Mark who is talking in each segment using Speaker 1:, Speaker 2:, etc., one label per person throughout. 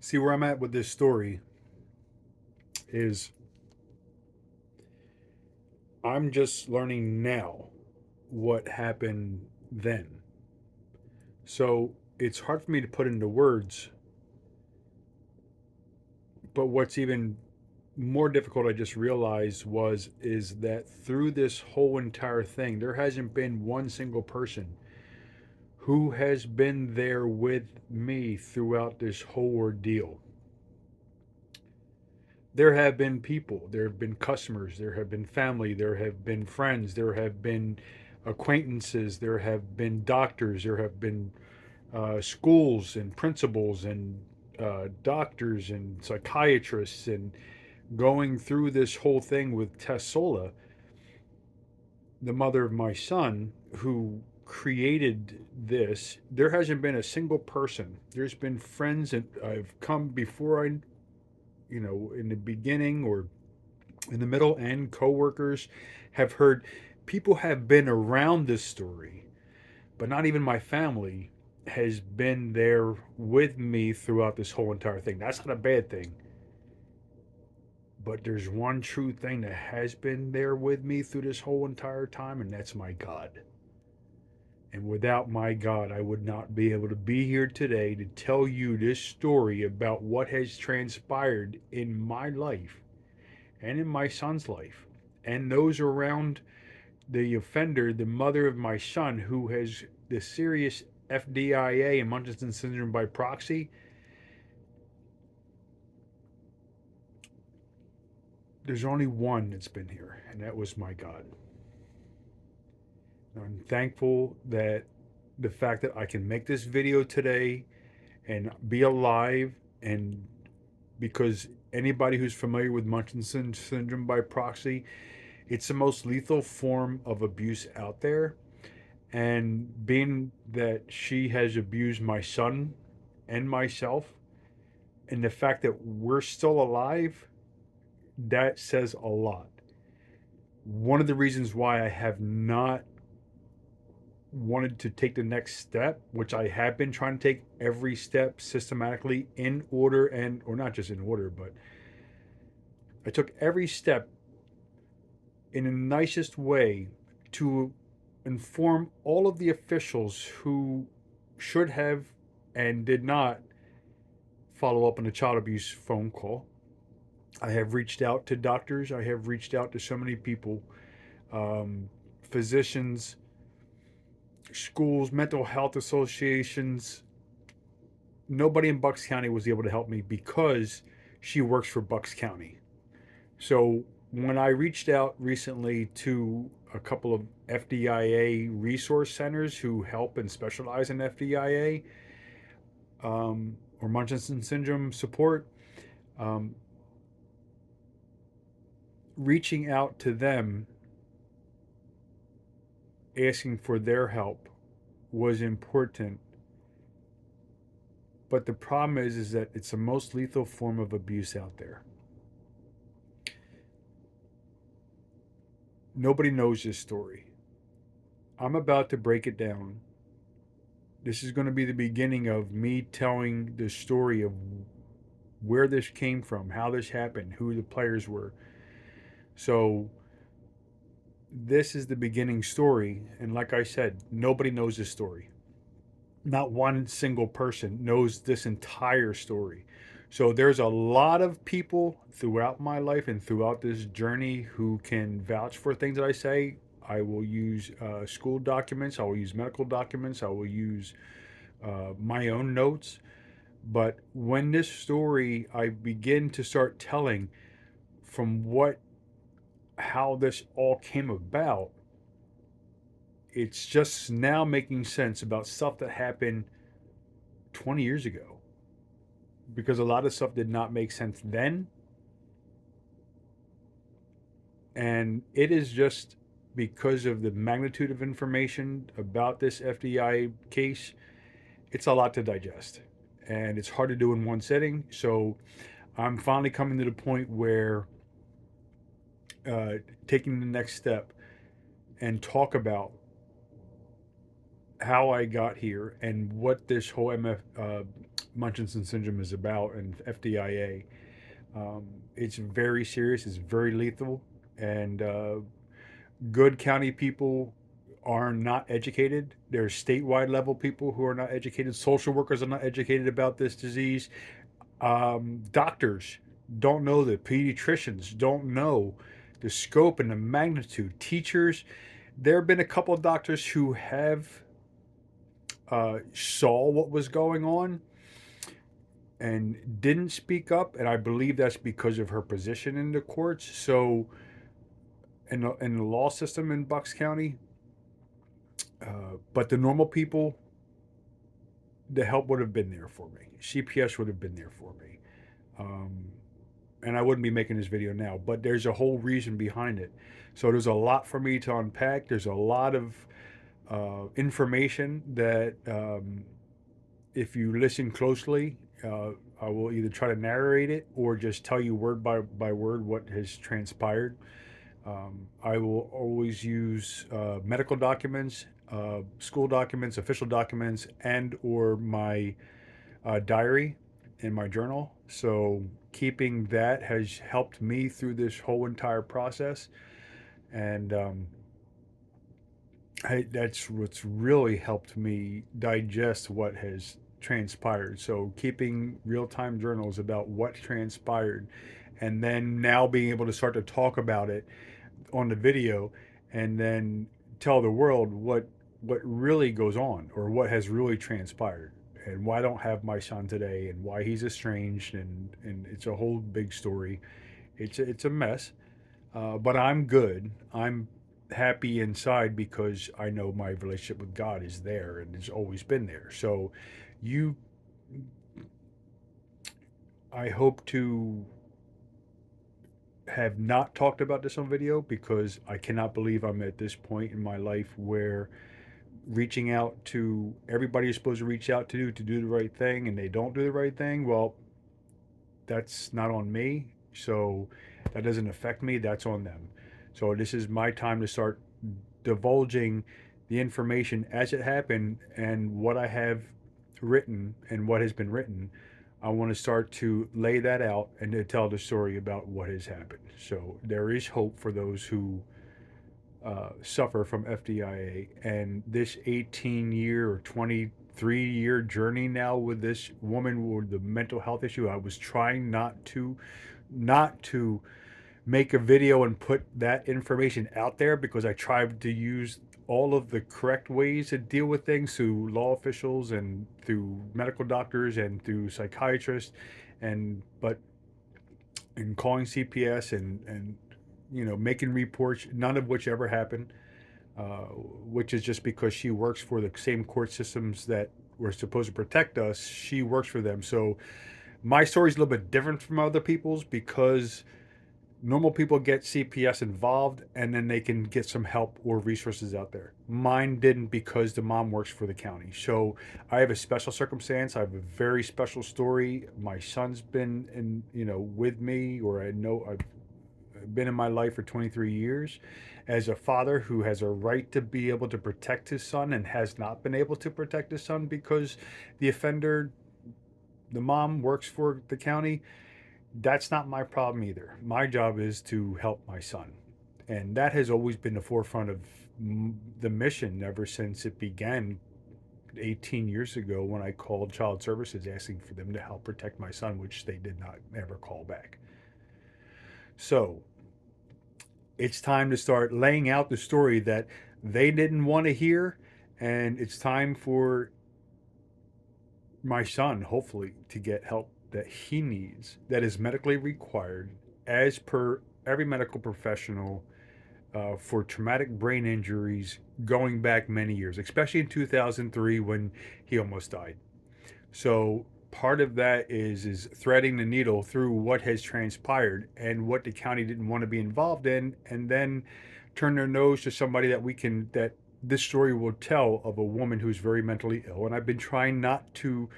Speaker 1: See, where I'm at with this story is I'm just learning now what happened then. So it's hard for me to put into words, but what's even more difficult, I just realized, is that through this whole entire thing there hasn't been one single person who has been there with me throughout this whole ordeal. There have been people, there have been customers, there have been family, there have been friends, there have been acquaintances, there have been doctors, there have been schools and principals and doctors and psychiatrists, and going through this whole thing with Tessola, the mother of my son, who created this. There hasn't been a single person. There's been friends that I've come before in the beginning or in the middle, and coworkers have heard. People have been around this story, but not even my family has been there with me throughout this whole entire thing. That's not a bad thing. But there's one true thing that has been there with me through this whole entire time, and that's my God. And without my God, I would not be able to be here today to tell you this story about what has transpired in my life and in my son's life and those around the offender, the mother of my son, who has the serious FDIA and Munchausen syndrome by proxy. There's only one that's been here, and that was my God. I'm thankful that the fact that I can make this video today and be alive, and because anybody who's familiar with Munchausen syndrome by proxy, it's the most lethal form of abuse out there. And being that she has abused my son and myself, and the fact that we're still alive, that says a lot. One of the reasons why I have not wanted to take the next step, which I have been trying to take every step systematically in order, and or not just in order, but I took every step in the nicest way to inform all of the officials who should have and did not follow up on a child abuse phone call. I have reached out to doctors. I have reached out to so many people, physicians, schools, mental health associations. Nobody in Bucks County was able to help me because she works for Bucks County. So when I reached out recently to a couple of FDIA resource centers who help and specialize in FDIA, or Munchausen syndrome support, um, reaching out to them, asking for their help was important. But the problem is that it's the most lethal form of abuse out there. Nobody knows this story. I'm about to break it down. This is going to be the beginning of me telling the story of where this came from, how this happened, who the players were. So this is the beginning story, and like I said, nobody knows this story. Not one single person knows this entire story. So there's a lot of people throughout my life and throughout this journey who can vouch for things that I say. I will use school documents, I will use medical documents, I will use my own notes. But when this story I begin to start telling from how this all came about, it's just now making sense about stuff that happened 20 years ago, because a lot of stuff did not make sense then. And it is just because of the magnitude of information about this FDI case, it's a lot to digest. And it's hard to do in one setting. So I'm finally coming to the point where uh, taking the next step and talk about how I got here and what this whole Munchausen syndrome is about and FDIA. Um, it's very serious. It's very lethal, and good county people are not educated. There's statewide level people who are not educated. Social workers are not educated about this disease. Doctors don't know. The pediatricians don't know the scope and the magnitude. Teachers, there have been a couple of doctors who have saw what was going on and didn't speak up, and I believe that's because of her position in the courts. So, in the law system in Bucks County, but the normal people, the help would have been there for me. CPS would have been there for me. Um, and I wouldn't be making this video now, but there's a whole reason behind it. So there's a lot for me to unpack. There's a lot of information that if you listen closely, I will either try to narrate it or just tell you word by word what has transpired. I will always use medical documents, school documents, official documents, and or my diary in my journal. So keeping that has helped me through this whole entire process, and that's what's really helped me digest what has transpired. So keeping real-time journals about what transpired, and then now being able to start to talk about it on the video, and then tell the world what really goes on or what has really transpired and why I don't have my son today and why he's estranged, and it's a whole big story. It's a mess, but I'm good. I'm happy inside because I know my relationship with God is there and has always been there. So you I hope to have not talked about this on video because I cannot believe I'm at this point in my life where reaching out to everybody you're supposed to reach out to do the right thing and they don't do the right thing. Well, that's not on me. So that doesn't affect me. That's on them. So this is my time to start divulging the information as it happened and what I have written and what has been written. I want to start to lay that out and to tell the story about what has happened. So there is hope for those who suffer from FDIA. And this 18-year or 23-year journey now with this woman with the mental health issue, I was trying not to make a video and put that information out there because I tried to use all of the correct ways to deal with things through law officials and through medical doctors and through psychiatrists, and but and calling CPS and making reports, none of which ever happened, which is just because she works for the same court systems that were supposed to protect us. She works for them. So my story is a little bit different from other people's because normal people get CPS involved and then they can get some help or resources out there. Mine didn't because the mom works for the county. So I have a special circumstance. I have a very special story. My son's been with me, or I know I've been in my life for 23 years as a father who has a right to be able to protect his son and has not been able to protect his son because the offender, the mom works for the county. That's not my problem either. My job is to help my son. And that has always been the forefront of the mission ever since it began 18 years ago when I called Child Services asking for them to help protect my son, which they did not ever call back. So it's time to start laying out the story that they didn't want to hear. And it's time for my son, hopefully, to get help that he needs, that is medically required, as per every medical professional, for traumatic brain injuries going back many years, especially in 2003 when he almost died. So part of that is threading the needle through what has transpired and what the county didn't want to be involved in, and then turn their nose to somebody that this story will tell of a woman who's very mentally ill. And I've been trying not to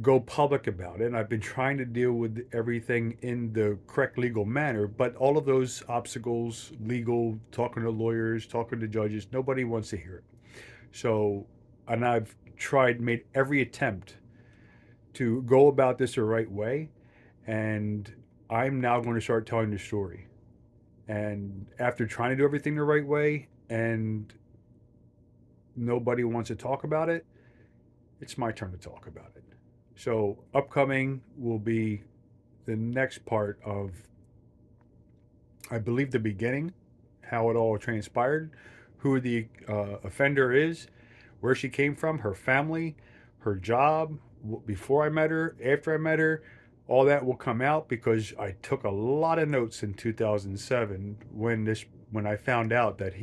Speaker 1: go public about it. And I've been trying to deal with everything in the correct legal manner, but all of those obstacles, legal, talking to lawyers, talking to judges, nobody wants to hear it. So, and I've made every attempt to go about this the right way. And I'm now going to start telling the story. And after trying to do everything the right way and nobody wants to talk about it, it's my turn to talk about it. So, upcoming will be the next part of, I believe, the beginning, how it all transpired, who the offender is, where she came from, her family, her job, before I met her, after I met her. All that will come out because I took a lot of notes in 2007 when I found out that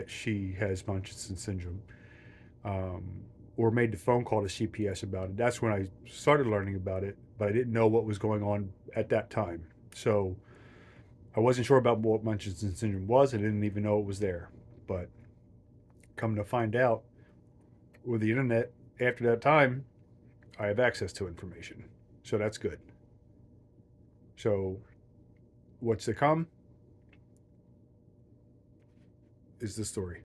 Speaker 1: she has Munchausen syndrome, um, or made the phone call to CPS about it. That's when I started learning about it, but I didn't know what was going on at that time. So I wasn't sure about what Munchausen syndrome was. I didn't even know it was there. But come to find out, with the internet, after that time, I have access to information. So that's good. So what's to come is the story.